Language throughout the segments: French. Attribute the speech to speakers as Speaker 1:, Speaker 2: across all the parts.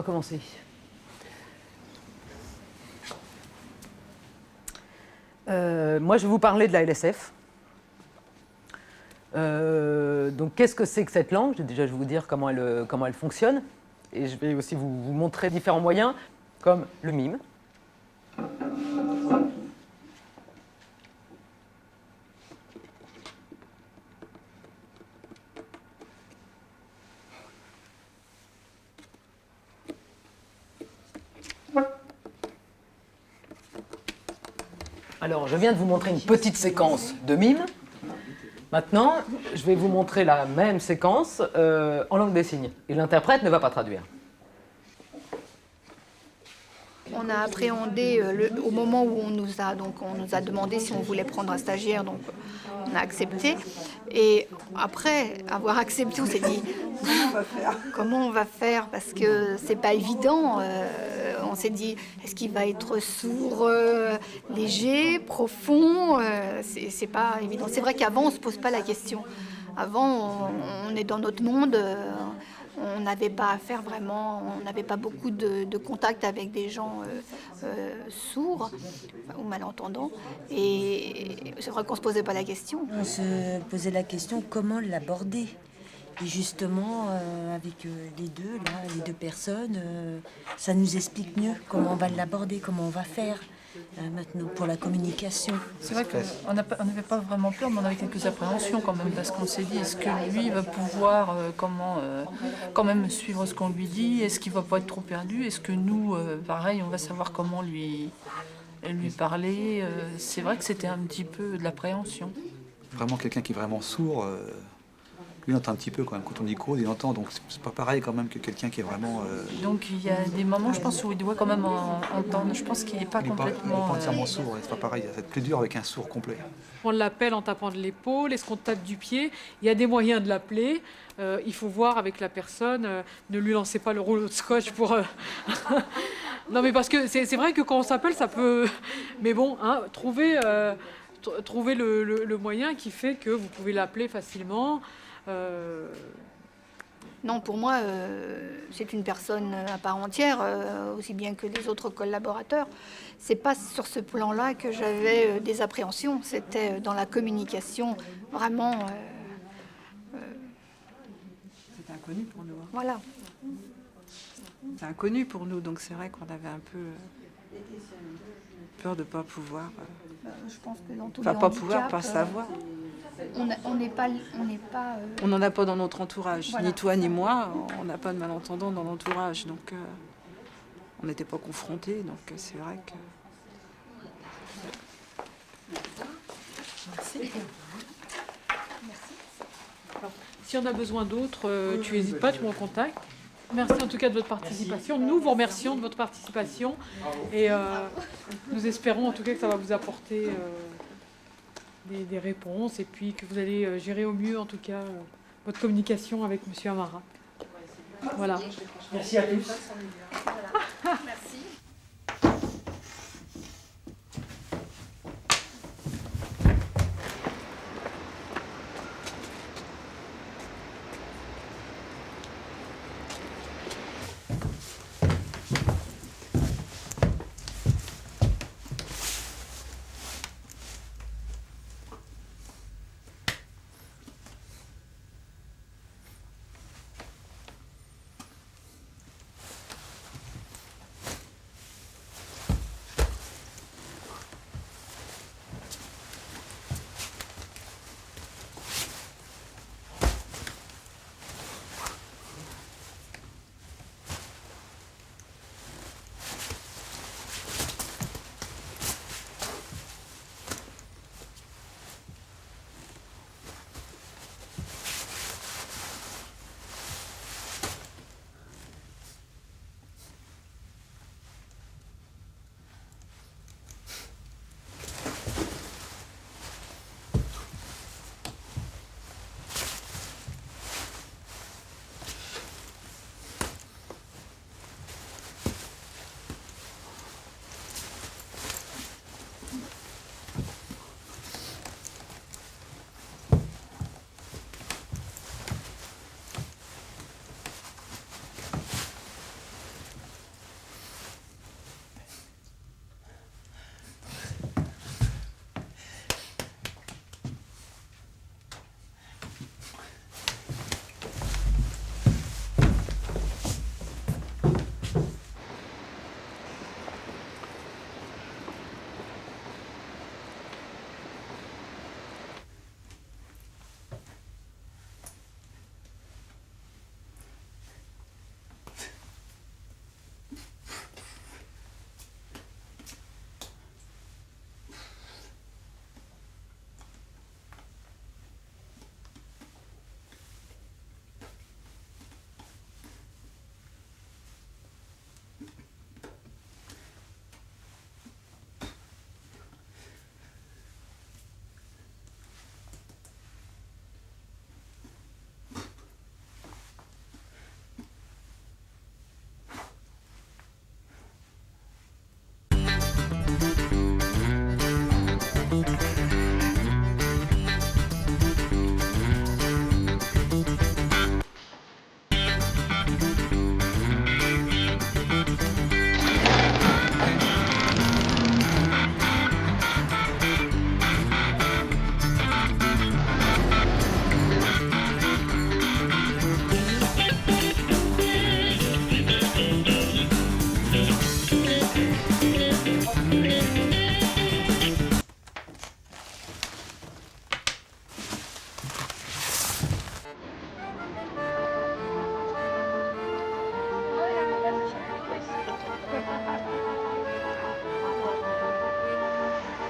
Speaker 1: va commencer. Moi, je vais vous parler de la LSF. Donc, qu'est-ce que c'est que cette langue? Déjà, je vais vous dire comment elle fonctionne. Et je vais aussi vous montrer différents moyens, comme le mime. Alors, je viens de vous montrer une petite séquence de mime. Maintenant, je vais vous montrer la même séquence en langue des signes. Et l'interprète ne va pas traduire.
Speaker 2: On a appréhendé au moment où on nous a demandé si on voulait prendre un stagiaire, donc on a accepté. Et après avoir accepté, on s'est dit comment on va faire parce que c'est pas évident. On s'est dit est-ce qu'il va être sourd, léger, profond, c'est pas évident. C'est vrai qu'avant on se pose pas la question. Avant on est dans notre monde. On n'avait pas à faire vraiment, on n'avait pas beaucoup de contact avec des gens sourds ou malentendants. Et c'est vrai qu'on ne se posait pas la question.
Speaker 3: On se posait la question comment l'aborder. Et justement, avec les deux personnes, ça nous explique mieux comment on va l'aborder, comment on va faire maintenant pour la communication.
Speaker 4: C'est vrai qu'on n'avait pas vraiment peur, mais on avait quelques appréhensions quand même, parce qu'on s'est dit, est-ce que lui va pouvoir quand même suivre ce qu'on lui dit? Est-ce qu'il va pas être trop perdu? Est-ce que nous, pareil, on va savoir comment lui parler? C'est vrai que c'était un petit peu de l'appréhension.
Speaker 5: Vraiment quelqu'un qui est vraiment sourd, lui il entend un petit peu quand même. Quand on dit cause, il entend, donc c'est pas pareil quand même que quelqu'un qui est vraiment...
Speaker 4: Donc il y a des moments, je pense, où il doit quand même entendre. Je pense qu'il n'est pas complètement...
Speaker 5: Il n'est pas entièrement sourd, c'est pas pareil, ça va être plus dur avec un sourd complet.
Speaker 6: On l'appelle en tapant de l'épaule, est-ce qu'on tape du pied? Il y a des moyens de l'appeler. Il faut voir avec la personne. Ne lui lancez pas le rouleau de scotch pour... Non mais parce que c'est vrai que quand on s'appelle, ça peut... Mais bon, hein, trouver le moyen qui fait que vous pouvez l'appeler facilement.
Speaker 2: Non, pour moi, c'est une personne à part entière, aussi bien que les autres collaborateurs. C'est pas sur ce plan-là que j'avais des appréhensions. C'était dans la communication, vraiment.
Speaker 7: C'était inconnu pour nous.
Speaker 2: Voilà.
Speaker 7: C'est inconnu pour nous, donc c'est vrai qu'on avait un peu peur de ne pas pouvoir.
Speaker 2: Je pense que dans tous
Speaker 7: Enfin,
Speaker 2: les
Speaker 7: pas
Speaker 2: handicaps,
Speaker 7: pouvoir, pas savoir.
Speaker 2: On n'est pas.
Speaker 7: On n'en a pas dans notre entourage.
Speaker 2: Voilà,
Speaker 7: Ni toi
Speaker 2: c'est
Speaker 7: ni
Speaker 2: ça.
Speaker 7: moi, on n'a pas de malentendants dans l'entourage. Donc on n'était pas confrontés. Donc c'est vrai que.
Speaker 6: Merci. Alors, si on a besoin d'autres, tu n'hésites pas, tu me contactes. Merci en tout cas de votre participation. Nous vous remercions de votre participation et nous espérons en tout cas que ça va vous apporter des réponses et puis que vous allez gérer au mieux en tout cas votre communication avec M. Amara. Voilà. Merci à tous.
Speaker 2: Merci.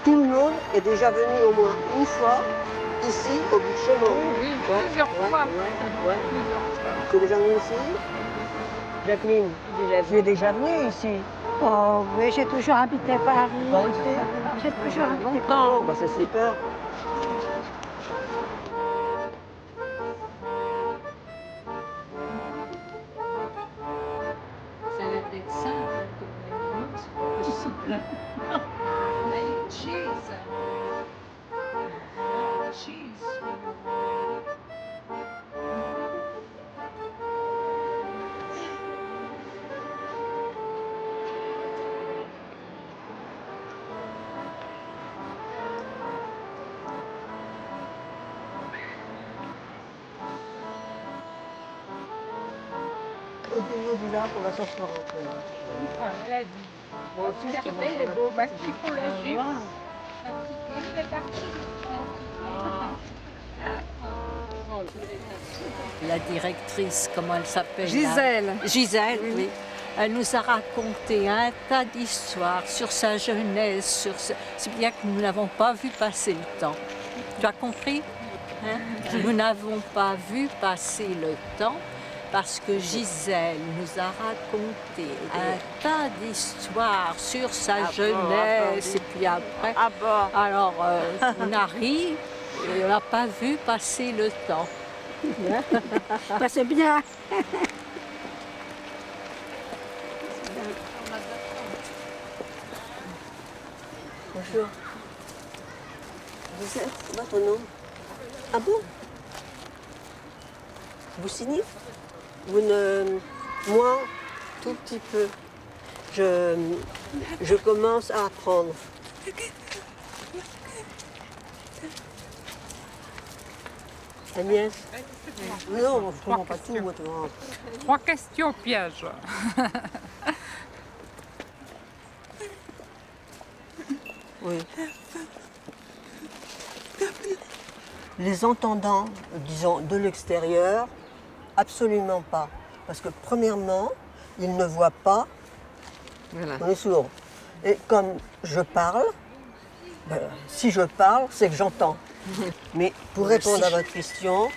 Speaker 8: tout le monde est déjà venu au moins une fois ici au bout de chemin.
Speaker 9: Oui, plusieurs fois.
Speaker 8: Ouais. Tu es déjà venu ici? Jacqueline, tu es déjà venue ici?
Speaker 9: Oh, oui, j'ai toujours habité Paris.
Speaker 8: Pas ici?
Speaker 9: J'ai toujours habité
Speaker 8: Longtemps, bah, c'est super.
Speaker 9: Ça a l'air d'être simple, comme c'est pas possible. Cheese. Cheese.
Speaker 8: Au niveau du lac, on va s'asseoir un peu.
Speaker 9: Ah, elle a dit.
Speaker 8: Moi aussi, je
Speaker 9: Regardez les beaux masques pour la jupe.
Speaker 10: La directrice, comment elle s'appelle là
Speaker 7: Gisèle.
Speaker 10: Gisèle, oui. Elle nous a raconté un tas d'histoires sur sa jeunesse, c'est bien que nous n'avons pas vu passer le temps. Tu as compris hein? Nous n'avons pas vu passer le temps parce que Gisèle nous a raconté un tas d'histoires sur sa jeunesse. Et puis après, alors on a ri et on n'a pas vu passer le temps.
Speaker 9: Bah, c'est bien.
Speaker 8: Bonjour. Vous êtes, votre nom? Ah bon? Vous signez? Vous ne... Moi, tout petit peu. Je commence à apprendre. Agnès? Non, je ne comprends pas tout, moi, tu vois.
Speaker 9: 3 questions pièges.
Speaker 8: Oui. Les entendants, disons, de l'extérieur, absolument pas. Parce que premièrement, ils ne voient pas, on est sourd. Et comme je parle, si je parle, c'est que j'entends. Mais pour répondre à votre question,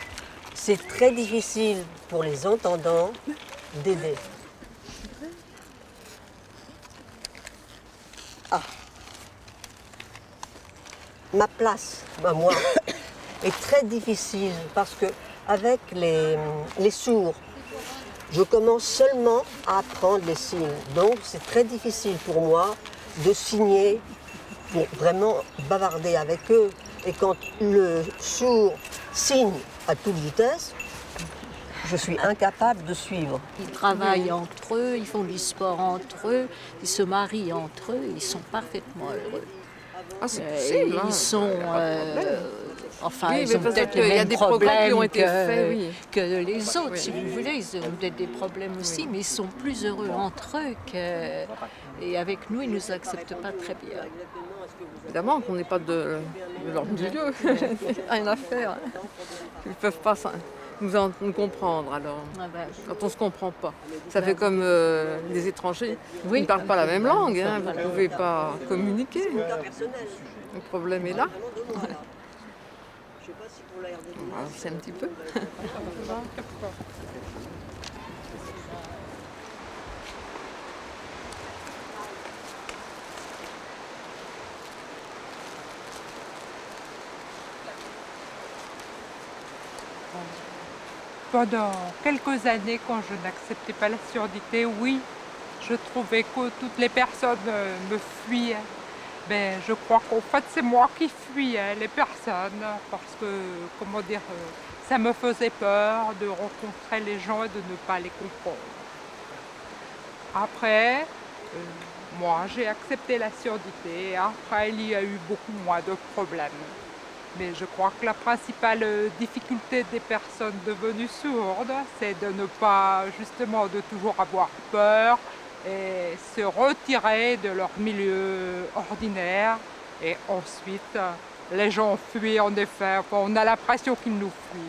Speaker 8: c'est très difficile pour les entendants d'aider. Ah. Ma place, moi, est très difficile parce que avec les sourds, je commence seulement à apprendre les signes. Donc c'est très difficile pour moi de signer, pour vraiment bavarder avec eux. Et quand le sourd signe à toute vitesse, je suis incapable de suivre.
Speaker 10: Ils travaillent entre eux, ils font du sport entre eux, ils se marient entre eux, ils sont parfaitement heureux.
Speaker 7: Ah, c'est possible.
Speaker 10: Ils sont... enfin,
Speaker 7: Oui,
Speaker 10: ils ont
Speaker 7: mais parce
Speaker 10: peut-être
Speaker 7: qu'il
Speaker 10: les
Speaker 7: y a
Speaker 10: mêmes
Speaker 7: des progrès qui
Speaker 10: problèmes
Speaker 7: ont été faits, oui.
Speaker 10: que les autres, si vous voulez. Ils ont peut-être des problèmes aussi, mais ils sont plus heureux entre eux que... Et avec nous, ils ne nous acceptent pas très bien.
Speaker 7: Évidemment qu'on n'est pas de leur milieu, rien à faire. Ils ne peuvent pas nous comprendre alors, quand on ne se comprend pas. Ça fait comme les étrangers, ils ne parlent pas la même langue, hein, vous ne pouvez pas communiquer. Le problème est là. C'est un petit peu.
Speaker 9: Pendant quelques années, quand je n'acceptais pas la surdité, oui, je trouvais que toutes les personnes me fuyaient. Mais je crois qu'en fait, c'est moi qui fuyais les personnes parce que, comment dire, ça me faisait peur de rencontrer les gens et de ne pas les comprendre. Après, moi, j'ai accepté la surdité et après, il y a eu beaucoup moins de problèmes. Mais je crois que la principale difficulté des personnes devenues sourdes, c'est de ne pas, justement, de toujours avoir peur et se retirer de leur milieu ordinaire. Et ensuite, les gens fuient en effet. Enfin, on a l'impression qu'ils nous fuient.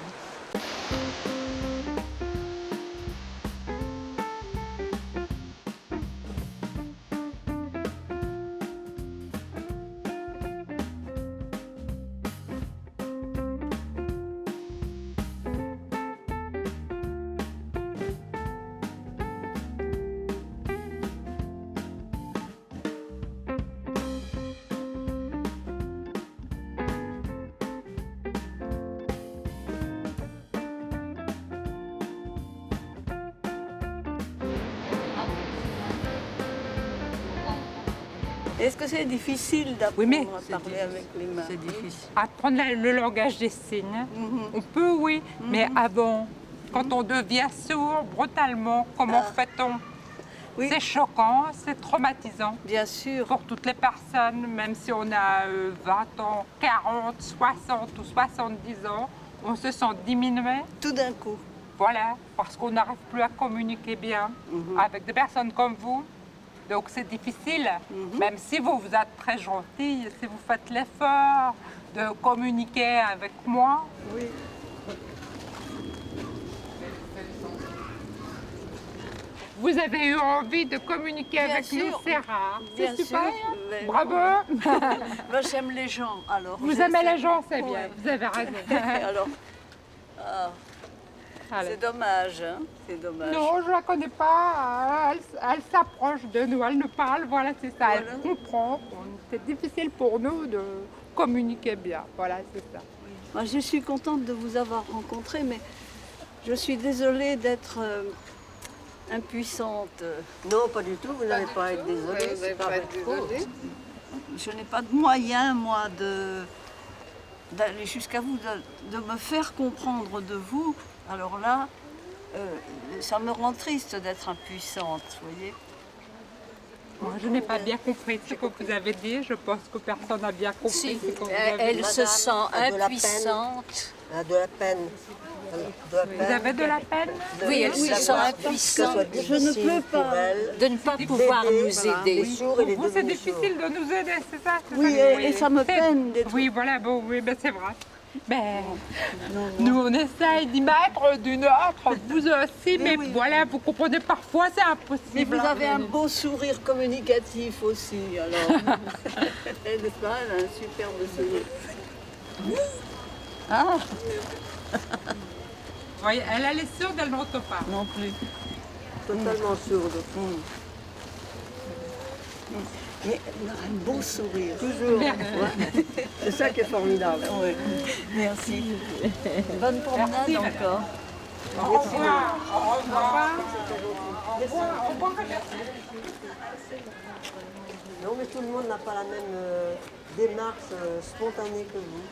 Speaker 10: Est-ce que c'est difficile d'apprendre
Speaker 9: Oui, mais
Speaker 10: à parler avec les mains?
Speaker 4: C'est difficile.
Speaker 9: apprendre le langage des signes, on peut, oui, mais avant, quand on devient sourd brutalement, comment fait-on?
Speaker 10: Oui.
Speaker 9: C'est choquant, c'est traumatisant
Speaker 10: Bien sûr.
Speaker 9: pour toutes les personnes, même si on a 20 ans, 40, 60 ou 70 ans, on se sent diminué.
Speaker 10: Tout d'un coup.
Speaker 9: Voilà, parce qu'on n'arrive plus à communiquer bien avec des personnes comme vous. Donc c'est difficile, même si vous êtes très gentille, si vous faites l'effort de communiquer avec moi.
Speaker 10: Oui.
Speaker 9: Vous avez eu envie de communiquer
Speaker 10: Bien
Speaker 9: avec
Speaker 10: sûr.
Speaker 9: nous, c'est rare.
Speaker 10: Bien
Speaker 9: C'est super.
Speaker 10: sûr. Mais-
Speaker 9: Bravo.
Speaker 10: Moi, j'aime les gens, alors.
Speaker 9: Vous
Speaker 10: j'essaie-
Speaker 9: aimez les gens, c'est bien.
Speaker 10: Ouais.
Speaker 9: Vous avez raison.
Speaker 10: Alors, ah,
Speaker 9: Allez.
Speaker 10: c'est dommage, hein. C'est dommage.
Speaker 9: Non, je la connais pas. Elle s'approche de nous, elle nous parle. Voilà, c'est ça.
Speaker 10: Voilà.
Speaker 9: Elle comprend. C'est difficile pour nous de communiquer bien. Voilà, c'est ça.
Speaker 10: Moi, je suis contente de vous avoir rencontré, mais je suis désolée d'être impuissante.
Speaker 8: Non, pas du tout, vous n'allez pas être désolé, c'est pas votre faute.
Speaker 10: Je n'ai pas de moyens, moi, d'aller jusqu'à vous, de me faire comprendre de vous. Alors là, ça me rend triste d'être impuissante, vous voyez.
Speaker 9: Moi, je n'ai pas bien compris ce que vous avez dit. Je pense que personne n'a bien compris
Speaker 10: Si,
Speaker 9: ce que vous avez dit.
Speaker 10: elle se sent
Speaker 8: a de la
Speaker 10: impuissante.
Speaker 8: Elle a de la peine. Elle a de la
Speaker 9: Vous
Speaker 8: peine.
Speaker 9: avez de la peine?
Speaker 10: Oui, elle se sent impuissante. Je ne peux pas
Speaker 3: De ne pas pouvoir nous aider.
Speaker 8: Les sourds et les
Speaker 9: Vous, c'est
Speaker 8: devenus sourds.
Speaker 9: difficile de nous aider, c'est ça? C'est
Speaker 10: Oui,
Speaker 9: ça,
Speaker 10: et ça me
Speaker 9: C'est-
Speaker 10: peine d'être...
Speaker 9: Oui, voilà, bon, oui, ben c'est vrai. Ben, nous, on essaye d'y mettre d'une autre, vous aussi, mais
Speaker 10: oui.
Speaker 9: voilà, vous comprenez, parfois c'est impossible.
Speaker 10: Mais vous avez un beau sourire communicatif aussi, alors. N'est-ce pas? Elle a un superbe sourire. Ah,
Speaker 9: Vous voyez, elle est sourde, elle n'entend pas.
Speaker 10: non plus.
Speaker 8: Totalement sourde.
Speaker 10: Mais elle a un beau sourire.
Speaker 8: Toujours. Ouais. C'est ça qui est formidable.
Speaker 10: Oui, merci. Bonne promenade encore.
Speaker 9: Au revoir. Au revoir. Au revoir.
Speaker 8: Non, mais tout le monde n'a pas la même démarche spontanée que vous.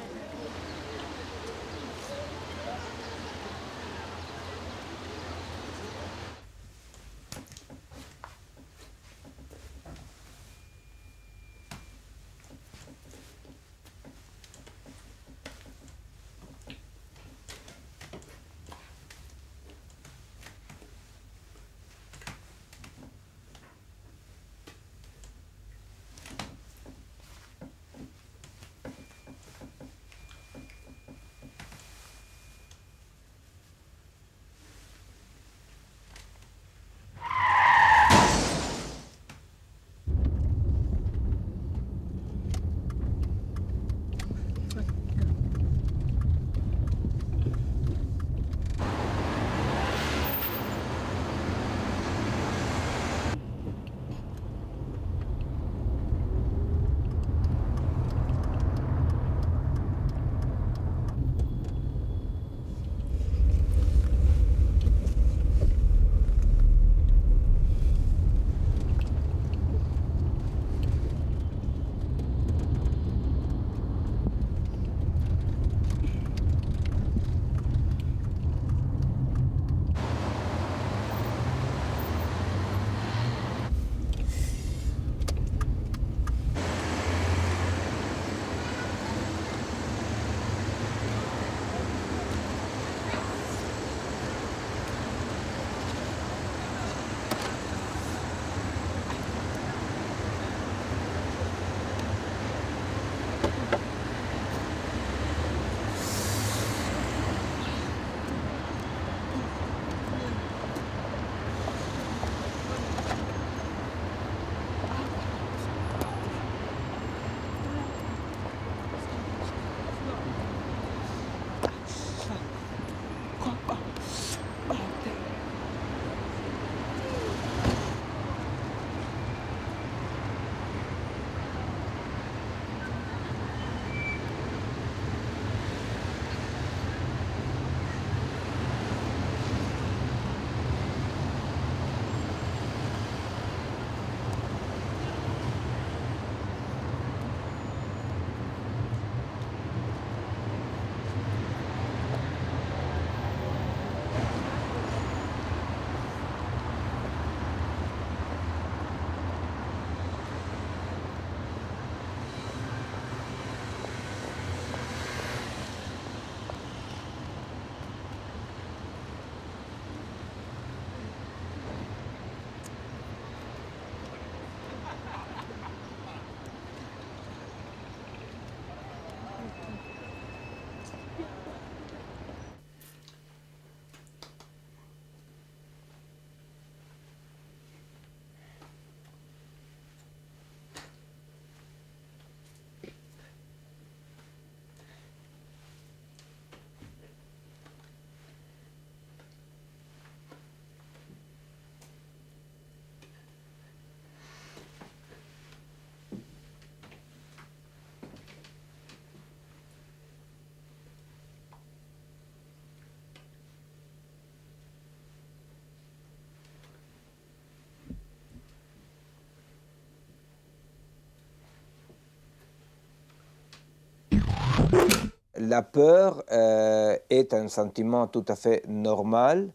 Speaker 11: La peur est un sentiment tout à fait normal.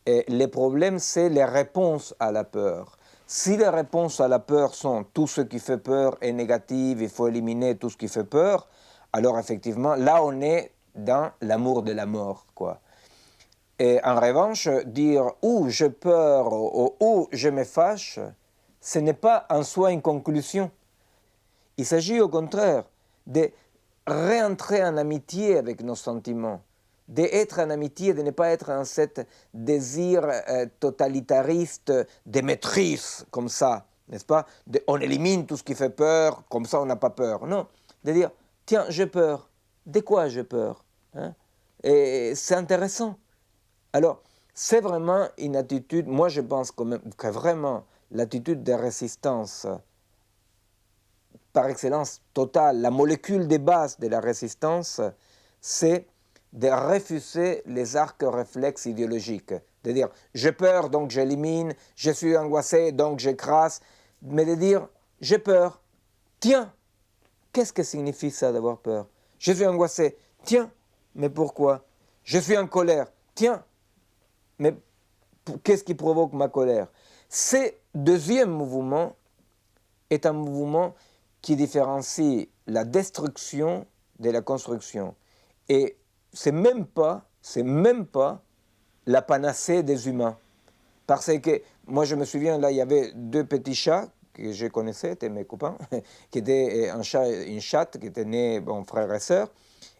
Speaker 11: Et le problème, c'est les réponses à la peur. Si les réponses à la peur sont tout ce qui fait peur est négatif, il faut éliminer tout ce qui fait peur, alors effectivement, là, on est dans l'amour de la mort, quoi. Et en revanche, dire « ou j'ai peur » ou « ou je me fâche », ce n'est pas en soi une conclusion. Il s'agit au contraire de réentrer en amitié avec nos sentiments, d'être en amitié, de ne pas être en cet désir totalitariste de maîtrise, comme ça, n'est-ce pas? On élimine tout ce qui fait peur, comme ça on n'a pas peur. Non, de dire, tiens, j'ai peur. De quoi j'ai peur, hein? Et c'est intéressant. Alors, c'est vraiment une attitude, moi je pense quand même que vraiment l'attitude de résistance, par excellence totale, la molécule de base de la résistance, c'est de refuser les arcs réflexes idéologiques. De dire, j'ai peur, donc j'élimine, je suis angoissé, donc j'écrase. Mais de dire, j'ai peur, tiens, qu'est-ce que signifie ça d'avoir peur? Je suis angoissé, tiens, mais pourquoi? Je suis en colère, tiens, mais qu'est-ce qui provoque ma colère? Ce deuxième mouvement est un mouvement qui différencie la destruction de la construction. Et c'est même pas la panacée des humains. Parce que, moi je me souviens, là il y avait deux petits chats que je connaissais, c'était mes copains, qui étaient un chat et une chatte, qui étaient nés, bon, frères et sœurs.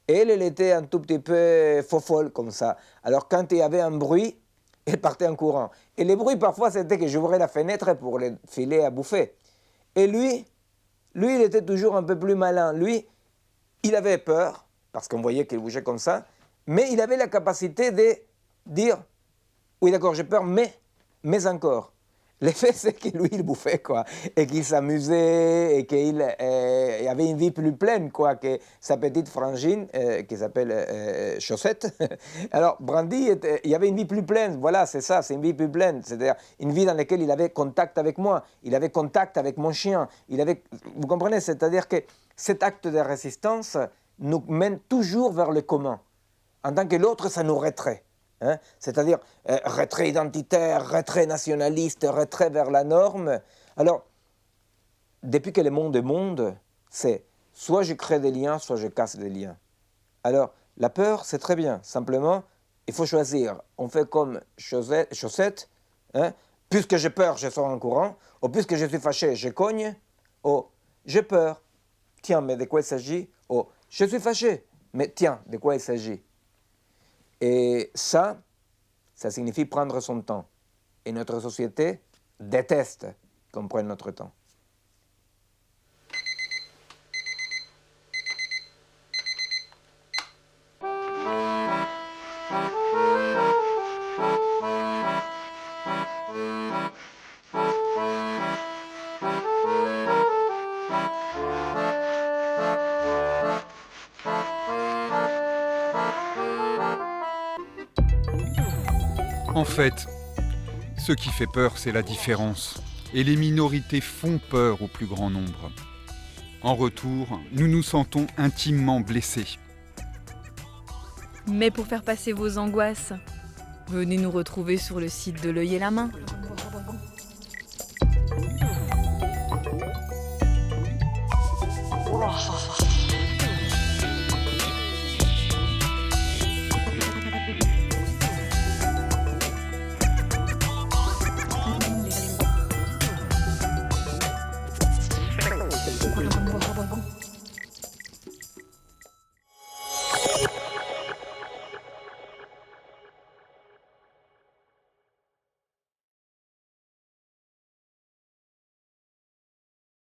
Speaker 11: Et elle était un tout petit peu fofolle comme ça. Alors quand il y avait un bruit, elle partait en courant. Et le bruit parfois c'était que j'ouvrais la fenêtre pour les filer à bouffer. Et lui, il était toujours un peu plus malin. Lui, il avait peur, parce qu'on voyait qu'il bougeait comme ça, mais il avait la capacité de dire « Oui, d'accord, j'ai peur, mais encore ». L'effet, c'est que lui, il bouffait, quoi, et qu'il s'amusait, et qu'il avait une vie plus pleine, quoi, que sa petite frangine, qui s'appelle Chaussette. Alors, Brandy, il avait une vie plus pleine, voilà, c'est ça, c'est une vie plus pleine, c'est-à-dire une vie dans laquelle il avait contact avec moi, il avait contact avec mon chien, vous comprenez, c'est-à-dire que cet acte de résistance nous mène toujours vers le commun, en tant que l'autre, ça nous retrait. Hein? C'est-à-dire retrait identitaire, retrait nationaliste, retrait vers la norme. Alors, depuis que le monde est monde, c'est soit je crée des liens, soit je casse des liens. Alors, la peur, c'est très bien. Simplement, il faut choisir. On fait comme Chaussette, hein? Puisque j'ai peur, je sors en courant, ou puisque je suis fâché, je cogne, ou j'ai peur. Tiens, mais de quoi il s'agit? Ou je suis fâché, mais tiens, de quoi il s'agit? Et ça signifie prendre son temps. Et notre société déteste qu'on prenne notre temps.
Speaker 12: En fait, ce qui fait peur, c'est la différence. Et les minorités font peur au plus grand nombre. En retour, nous nous sentons intimement blessés.
Speaker 13: Mais pour faire passer vos angoisses, venez nous retrouver sur le site de l'œil et la main.